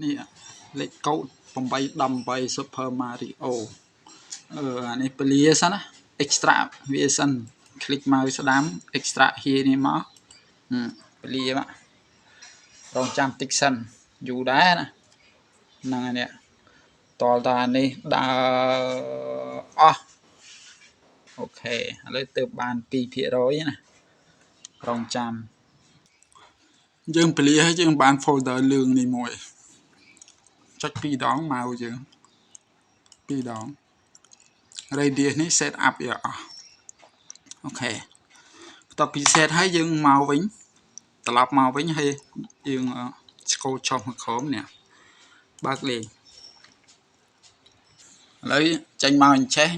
នេះលេខកូដ818 Super Mario អានេះពលាសិនណា extract វាសិន click មកស្ដាំ extract ហៀនេះមកពលាមករងចាំតិចសិនយូរដែរណាហ្នឹងហើយនេះតលតានេះដើរអស់អូខេឥឡូវទៅបាន 2% ណារងចាំយើងពលាហើយយើងបាន folder លឿងនេះមួយចុច2ដងមកយើង2ដង radius នេះ set up វាអស់អូខេបន្ទាប់ពី set ហើយយើងមកវិញត្រឡប់មកវិញហើយយើងស្គូលចុះមកក្រោមនេះបើកលេងឥឡូវចេញមកអញ្ចេះ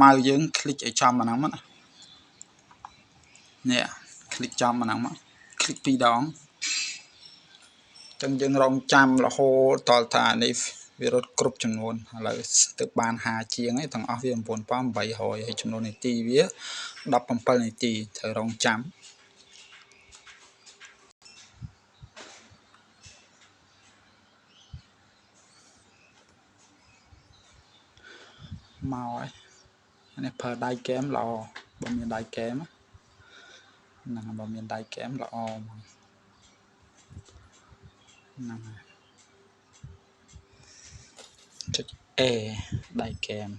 មកយើង click ឲ្យចំអាហ្នឹងមកនេះ click ចំអាហ្នឹងមក click 2ដងចឹងយើងរងចាំរហូតតថានេះវារត់គ្រប់ចំនួនឥឡូវទៅបាន50ជាងហើយទាំងអស់វា 9800 ហើយចំនួននាទីវា17នាទីត្រូវរងចាំមកហើយនេះប្រើដៃហ្គេមល្អបើមានដៃហ្គេមហ្នឹងបើមានដៃហ្គេមល្អមកហ្នឹងចុច A ដៃហ្គេម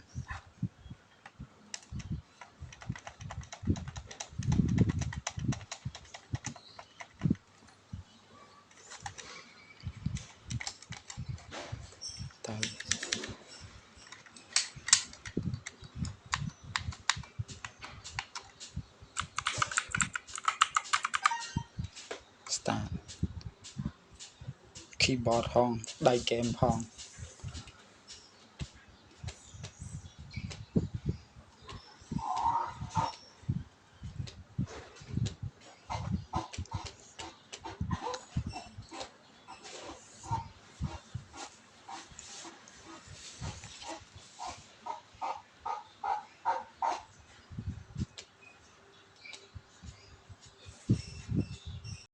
តើstart keyboard ផងដៃហ្គេមផង